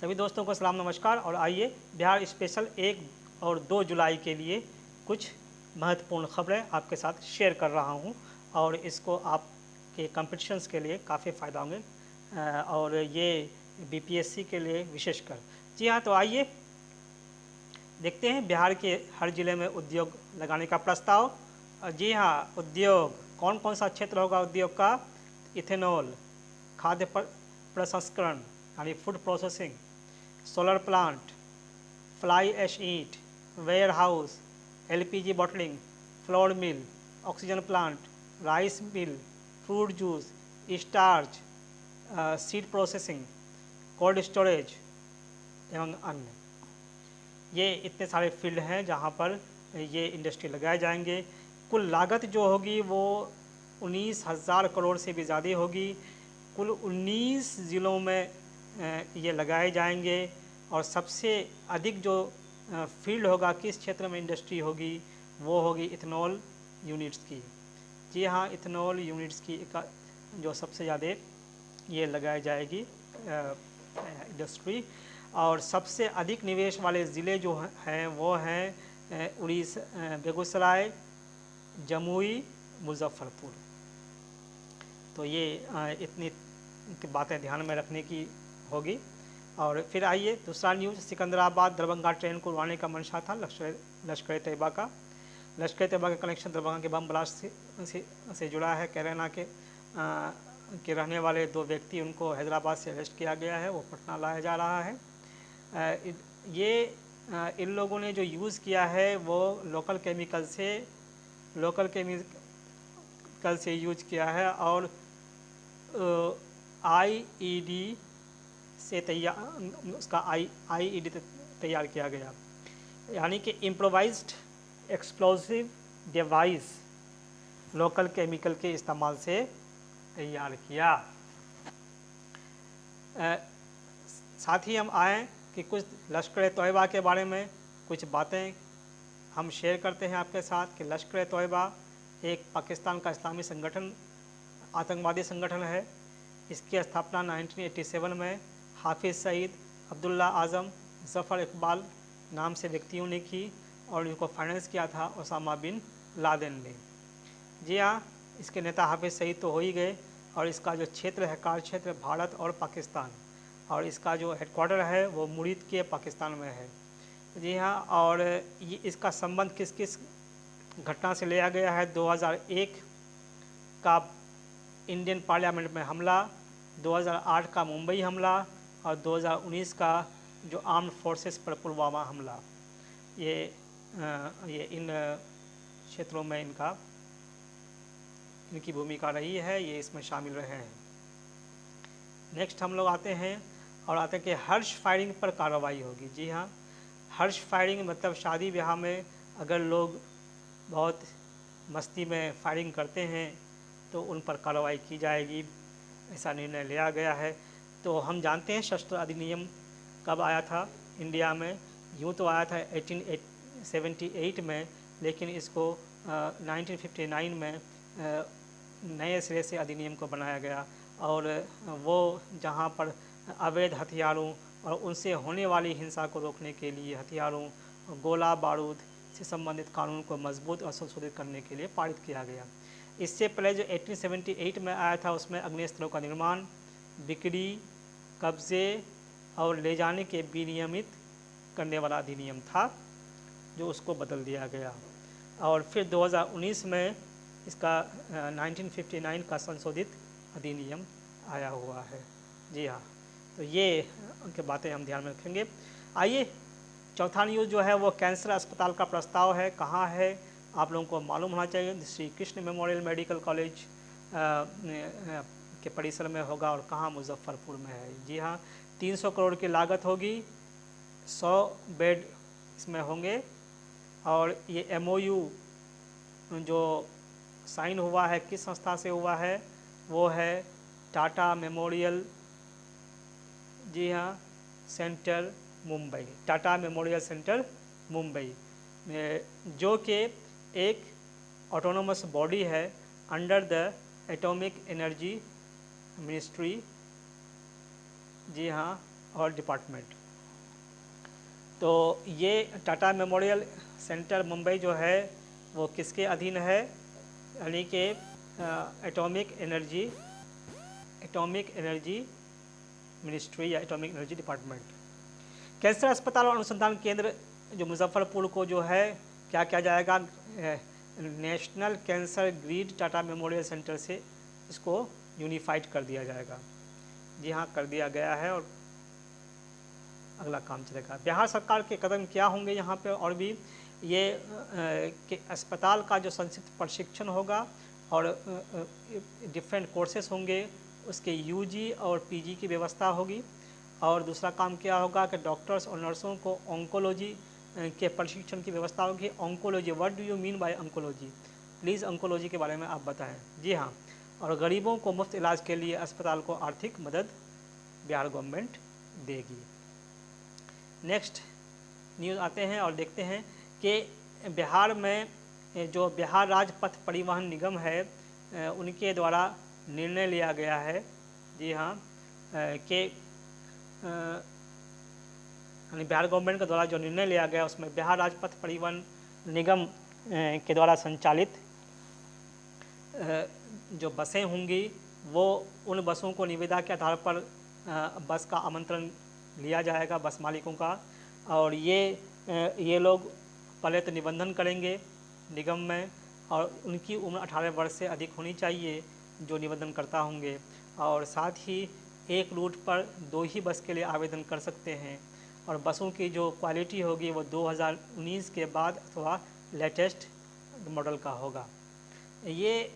सभी दोस्तों को सलाम नमस्कार। और आइए बिहार स्पेशल 1 और 2 जुलाई के लिए कुछ महत्वपूर्ण खबरें आपके साथ शेयर कर रहा हूं और इसको आपके कॉम्पिटिशन्स के लिए काफ़ी फ़ायदा होंगे और ये बीपीएससी के लिए विशेषकर। जी हाँ, तो आइए देखते हैं बिहार के हर ज़िले में उद्योग लगाने का प्रस्ताव। जी हाँ, उद्योग कौन कौन सा क्षेत्र होगा उद्योग का? इथेनॉल, खाद्य प्रसंस्करण यानी food processing, solar plant, fly ash ईंट, warehouse, LPG bottling, flour mill, oxygen plant, rice mill, fruit juice, starch, seed processing, cold storage एवं अन्य। ये इतने सारे फील्ड हैं जहाँ पर ये इंडस्ट्री लगाए जाएंगे। कुल लागत जो होगी वो 19,000 करोड़ से भी ज़्यादा होगी। कुल 19 ज़िलों में ये लगाए जाएंगे और सबसे अधिक जो फील्ड होगा, किस क्षेत्र में इंडस्ट्री होगी, वो होगी इथेनॉल यूनिट्स की। जी हाँ, इथेनॉल यूनिट्स की जो सबसे ज़्यादा ये लगाई जाएगी इंडस्ट्री। और सबसे अधिक निवेश वाले ज़िले जो हैं वो हैं उड़ीसा, बेगूसराय, जमुई, मुजफ्फरपुर। तो ये इतनी बातें ध्यान में रखने की होगी। और फिर आइए दूसरा न्यूज़, सिकंदराबाद दरभंगा ट्रेन को उड़ाने का मंशा था लश्कर तैयबा का। लश्कर तैयबा का कनेक्शन दरभंगा के बम ब्लास्ट से जुड़ा है। कैराना के रहने वाले 2 व्यक्ति, उनको हैदराबाद से अरेस्ट किया गया है, वो पटना लाया जा रहा है। इन लोगों ने जो यूज़ किया है वो लोकल केमिकल से यूज किया है और आईईडी से आईईडी तैयार किया गया, यानी कि improvised explosive device local chemical के इस्तेमाल से तैयार किया। साथ ही हम आए कि कुछ लश्कर तोयबा के बारे में कुछ बातें हम शेयर करते हैं आपके साथ कि लश्कर तोयबा एक पाकिस्तान का इस्लामी संगठन, आतंकवादी संगठन है। इसकी स्थापना 1987 में हाफिज़ सईद, अब्दुल्ला आज़म, ज़फ़र इकबाल नाम से व्यक्तियों ने की और इनको फाइनेंस किया था ओसामा बिन लादेन ने। जी हाँ, इसके नेता हाफिज़ सईद तो हो ही गए और इसका जो क्षेत्र है, कार्य क्षेत्र, भारत और पाकिस्तान, और इसका जो हेडक्वार्टर है वो मुरीद के पाकिस्तान में है। जी हाँ, और ये इसका संबंध किस किस घटना से लिया गया है? 2001 का इंडियन पार्लियामेंट में हमला, 2008 का मुंबई हमला और 2019 का जो आर्म्ड फोर्सेस पर पुलवामा हमला। ये इन क्षेत्रों में इनकी भूमिका रही है, ये इसमें शामिल रहे हैं। नेक्स्ट हम लोग आते हैं कि हर्ष फायरिंग पर कार्रवाई होगी। जी हाँ, हर्ष फायरिंग मतलब शादी ब्याह में अगर लोग बहुत मस्ती में फायरिंग करते हैं तो उन पर कार्रवाई की जाएगी, ऐसा निर्णय लिया गया है। तो हम जानते हैं शस्त्र अधिनियम कब आया था इंडिया में? यूँ तो आया था 1878 में, लेकिन इसको 1959 में नए सिरे से अधिनियम को बनाया गया और वो जहाँ पर अवैध हथियारों और उनसे होने वाली हिंसा को रोकने के लिए हथियारों, गोला बारूद से संबंधित कानून को मजबूत और संशोधित करने के लिए पारित किया गया। इससे पहले जो 1878 में आया था उसमें अग्नेस्त्रों का निर्माण, बिक्री, कब्जे और ले जाने के विनियमित करने वाला अधिनियम था, जो उसको बदल दिया गया। और फिर 2019 में इसका 1959 का संशोधित अधिनियम आया हुआ है। जी हाँ, तो ये उनके बातें हम ध्यान में रखेंगे। आइए चौथा न्यूज़ जो है वो कैंसर अस्पताल का प्रस्ताव है। कहाँ है आप लोगों को मालूम होना चाहिए। Shri Krishna memorial medical college के परिसर में होगा और कहाँ? मुजफ्फरपुर में है। जी हाँ, 300 करोड़ की लागत होगी, 100 बेड इसमें होंगे और ये MOU जो साइन हुआ है किस संस्था से हुआ है? वो है टाटा मेमोरियल, जी हाँ, centre Mumbai, Tata memorial centre Mumbai, जो कि एक ऑटोनोमस बॉडी है under the atomic energy ministry. जी हाँ, और डिपार्टमेंट। तो ये टाटा मेमोरियल सेंटर मुंबई जो है वो किसके अधीन है, यानी कि एटॉमिक एनर्जी मिनिस्ट्री या एटॉमिक एनर्जी डिपार्टमेंट। कैंसर अस्पताल और अनुसंधान केंद्र जो मुजफ्फरपुर को जो है क्या किया जाएगा, national cancer grid Tata memorial centre से इसको यूनिफाइड कर दिया जाएगा। जी हाँ, कर दिया गया है और अगला काम चलेगा। बिहार सरकार के कदम क्या होंगे यहाँ पे, और भी ये कि अस्पताल का जो संक्षिप्त प्रशिक्षण होगा और डिफरेंट कोर्सेस होंगे, उसके यूजी और पीजी की व्यवस्था होगी। और दूसरा काम क्या होगा कि डॉक्टर्स और नर्सों को ऑन्कोलॉजी के प्रशिक्षण की व्यवस्था होगी। Oncology, what do you mean by oncology, please oncology के बारे में आप बताएं। जी हाँ, और गरीबों को मुफ्त इलाज के लिए अस्पताल को आर्थिक मदद बिहार गवर्नमेंट देगी। नेक्स्ट न्यूज़ आते हैं और देखते हैं कि बिहार में जो बिहार राज्य पथ परिवहन निगम है उनके द्वारा निर्णय लिया गया है। जी हाँ, कि बिहार गवर्नमेंट के द्वारा जो निर्णय लिया गया उसमें बिहार राज्य पथ परिवहन निगम के द्वारा संचालित जो बसें होंगी वो उन बसों को निविदा के आधार पर बस का आमंत्रण लिया जाएगा बस मालिकों का, और ये लोग पहले तो निबंधन करेंगे निगम में और उनकी उम्र 18 वर्ष से अधिक होनी चाहिए जो निबंधन करता होंगे, और साथ ही एक रूट पर 2 ही बस के लिए आवेदन कर सकते हैं, और बसों की जो क्वालिटी होगी वो 2019 के बाद अथवा लेटेस्ट मॉडल का होगा। ये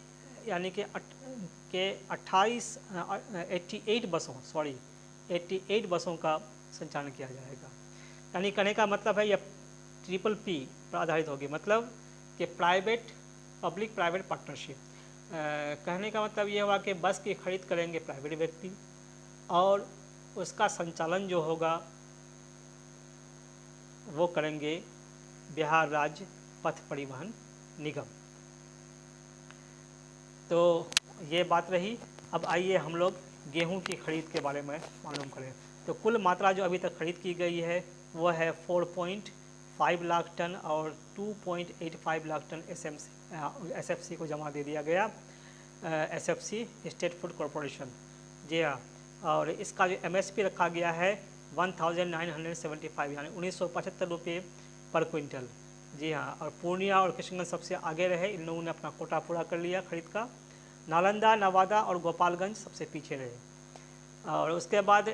यानी कि 88 बसों का संचालन किया जाएगा। यानी कहने का मतलब है यह PPP पर आधारित होगी, मतलब कि पब्लिक प्राइवेट पार्टनरशिप। कहने का मतलब ये हुआ कि बस की खरीद करेंगे प्राइवेट व्यक्ति और उसका संचालन जो होगा वो करेंगे बिहार राज्य पथ परिवहन निगम। तो ये बात रही। अब आइए हम लोग गेहूं की खरीद के बारे में मालूम करें। तो कुल मात्रा जो अभी तक खरीद की गई है वो है 4.5 लाख टन और 2.85 लाख टन SFC को जमा दे दिया गया, SFC स्टेट फूड कॉरपोरेशन। जी हाँ, और इसका जो MSP रखा गया है 1975 यानी 1975 रुपये पर क्विंटल। जी हाँ, और पूर्णिया और किशनगंज सबसे आगे रहे, इन लोगों ने अपना कोटा पूरा कर लिया खरीद का। नालंदा, नवादा और गोपालगंज सबसे पीछे रहे। और उसके बाद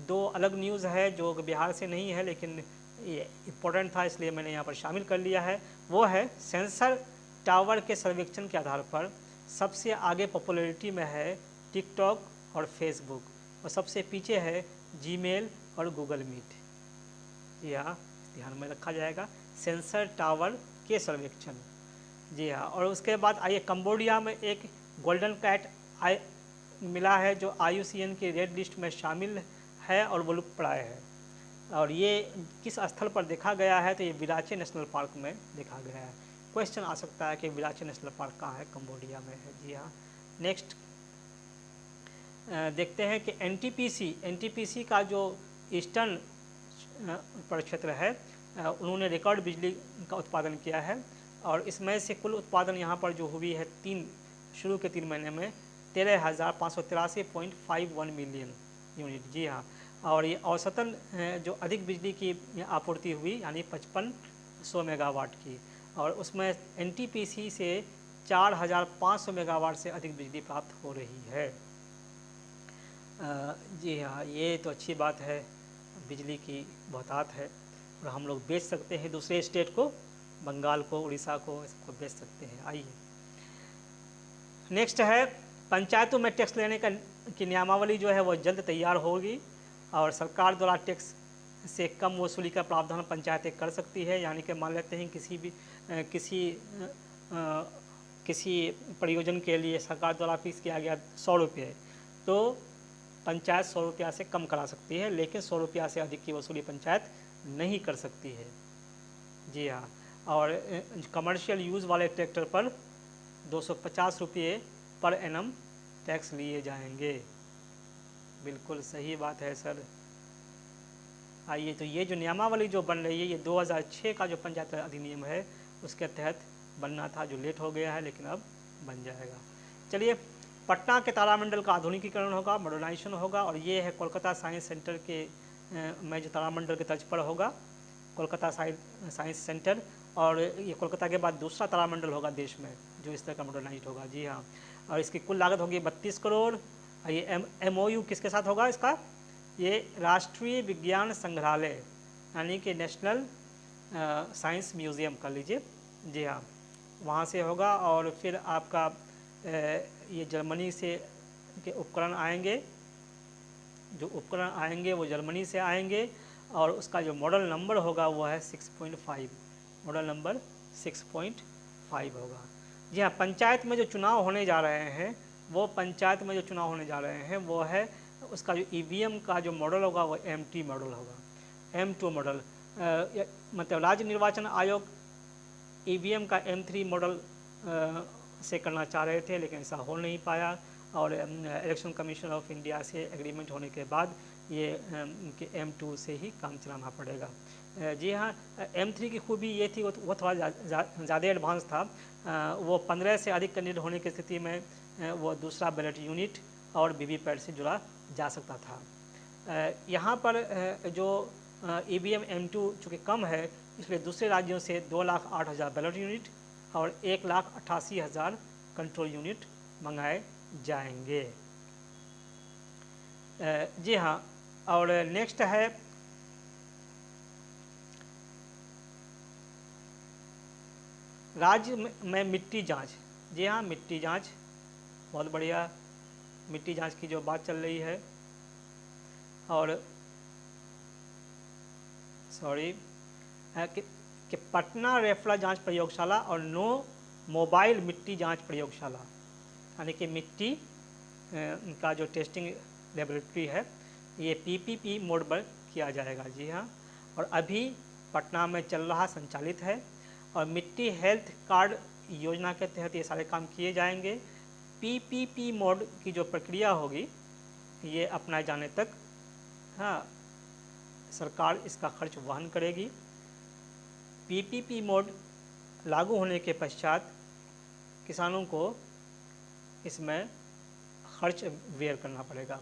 2 अलग न्यूज़ है जो बिहार से नहीं है लेकिन ये इम्पोर्टेंट था इसलिए मैंने यहाँ पर शामिल कर लिया है। वो है सेंसर टावर के सर्वेक्षण के आधार पर सबसे आगे पॉपुलैरिटी में है टिकटॉक और फेसबुक, और सबसे पीछे है जीमेल और गूगल मीट। यह ध्यान में रखा जाएगा, सेंसर टावर के सर्वेक्षण। जी हाँ, और उसके बाद आइए कंबोडिया में एक गोल्डन कैट मिला है जो IUCN की रेड लिस्ट में शामिल है और वो लुप्तप्राय है। और ये किस स्थल पर देखा गया है, तो ये विराचे नेशनल पार्क में देखा गया है। क्वेश्चन आ सकता है कि विराचे नेशनल पार्क कहाँ है, कंबोडिया में है। जी हाँ, नेक्स्ट देखते हैं कि NTPC का जो ईस्टर्न परिक्षेत्र है उन्होंने रिकॉर्ड बिजली का उत्पादन किया है, और इसमें से कुल उत्पादन यहाँ पर जो हुई है शुरू के 3 महीने में 13,583.51 मिलियन यूनिट। जी हाँ, और ये औसतन जो अधिक बिजली की आपूर्ति हुई यानी 5500 मेगावाट की, और उसमें NTPC से 4500 मेगावाट से अधिक बिजली प्राप्त हो रही है। जी हाँ, ये तो अच्छी बात है, बिजली की बहुतायत है और हम लोग बेच सकते हैं दूसरे स्टेट को, बंगाल को, उड़ीसा को, इसको बेच सकते हैं। आइए नेक्स्ट है पंचायतों में टैक्स लेने की नियमावली जो है वो जल्द तैयार होगी, और सरकार द्वारा टैक्स से कम वसूली का प्रावधान पंचायतें कर सकती है। यानी कि मान लेते हैं किसी प्रयोजन के लिए सरकार द्वारा फिक्स किया गया 100 रुपये, तो पंचायत 100 रुपया से कम करा सकती है, लेकिन 100 रुपया से अधिक की वसूली पंचायत नहीं कर सकती है। जी हाँ, और कमर्शियल यूज़ वाले ट्रैक्टर पर 250 रुपये पर एनम टैक्स लिए जाएंगे। बिल्कुल सही बात है सर, आइए, तो ये जो नियमावली जो बन रही है ये 2006 का जो पंचायत राज अधिनियम है उसके तहत बनना था, जो लेट हो गया है लेकिन अब बन जाएगा। चलिए, पटना के तारामंडल का आधुनिकीकरण होगा, मॉडर्नाइजेशन होगा, और ये है कोलकाता साइंस सेंटर के में जो तारामंडल के तर्ज पर होगा, कोलकाता साइंस सेंटर। और ये कोलकाता के बाद दूसरा तारामंडल होगा देश में जो इस तरह का मॉडर्नाइज होगा। जी हाँ, और इसकी कुल लागत होगी 32 करोड़। ये MOU किसके साथ होगा इसका? ये राष्ट्रीय विज्ञान संग्रहालय यानी कि नेशनल साइंस म्यूज़ियम कर लीजिए। जी हाँ, वहाँ से होगा। और फिर आपका ये जर्मनी से के उपकरण आएंगे, जो उपकरण आएंगे वो जर्मनी से आएंगे, और उसका जो मॉडल नंबर होगा वो है 6.5, मॉडल नंबर 6.5 होगा। जी हाँ, पंचायत में जो चुनाव होने जा रहे हैं वो है उसका जो EVM का जो मॉडल होगा वो MT मॉडल होगा। M2 मॉडल मतलब राज्य निर्वाचन आयोग EVM का M3 मॉडल से करना चाह रहे थे लेकिन ऐसा हो नहीं पाया, और इलेक्शन कमीशन ऑफ इंडिया से एग्रीमेंट होने के बाद ये M2 से ही काम चलाना पड़ेगा। जी हाँ, M3 की खूबी ये थी वो थोड़ा ज़्यादा एडवांस था। वो 15 से अधिक कैंडिडेट होने की स्थिति में वो दूसरा बैलेट यूनिट और VVPAT से जुड़ा जा सकता था। यहाँ पर जो EVM M2 चूँकि कम है इसलिए दूसरे राज्यों से 2,08,000 बैलेट यूनिट और 1,88,000 कंट्रोल यूनिट मंगाए जाएंगे। जी हाँ, और नेक्स्ट है राज्य में मिट्टी जांच। जी हाँ, मिट्टी जांच, बहुत बढ़िया, मिट्टी जांच की जो बात चल रही है। और कि पटना रेफला जांच प्रयोगशाला और 9 मोबाइल मिट्टी जांच प्रयोगशाला, यानी कि मिट्टी का जो टेस्टिंग लेबोरेटरी है ये PPP मोड पर किया जाएगा। जी हाँ, और अभी पटना में चल रहा, संचालित है, और मिट्टी हेल्थ कार्ड योजना के तहत ये सारे काम किए जाएंगे। PPP मोड की जो प्रक्रिया होगी ये अपनाए जाने तक, हाँ, सरकार इसका खर्च वहन करेगी। PPP मोड लागू होने के पश्चात किसानों को इसमें खर्च बेयर करना पड़ेगा।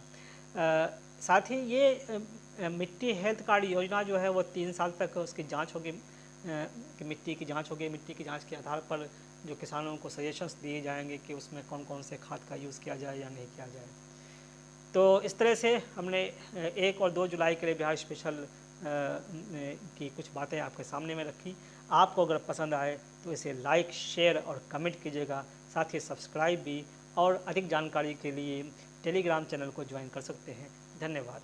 साथ ही ये मिट्टी हेल्थ कार्ड योजना जो है वो 3 साल तक उसकी जांच होगी, कि मिट्टी की जांच होगी। मिट्टी की जांच के आधार पर जो किसानों को सजेशंस दिए जाएंगे कि उसमें कौन कौन से खाद का यूज़ किया जाए या नहीं किया जाए। तो इस तरह से हमने 1 और 2 जुलाई के लिए बिहार स्पेशल की कुछ बातें आपके सामने में रखी। आपको अगर पसंद आए तो इसे लाइक, शेयर और कमेंट कीजिएगा। साथ ही सब्सक्राइब भी, और अधिक जानकारी के लिए टेलीग्राम चैनल को ज्वाइन कर सकते हैं। धन्यवाद।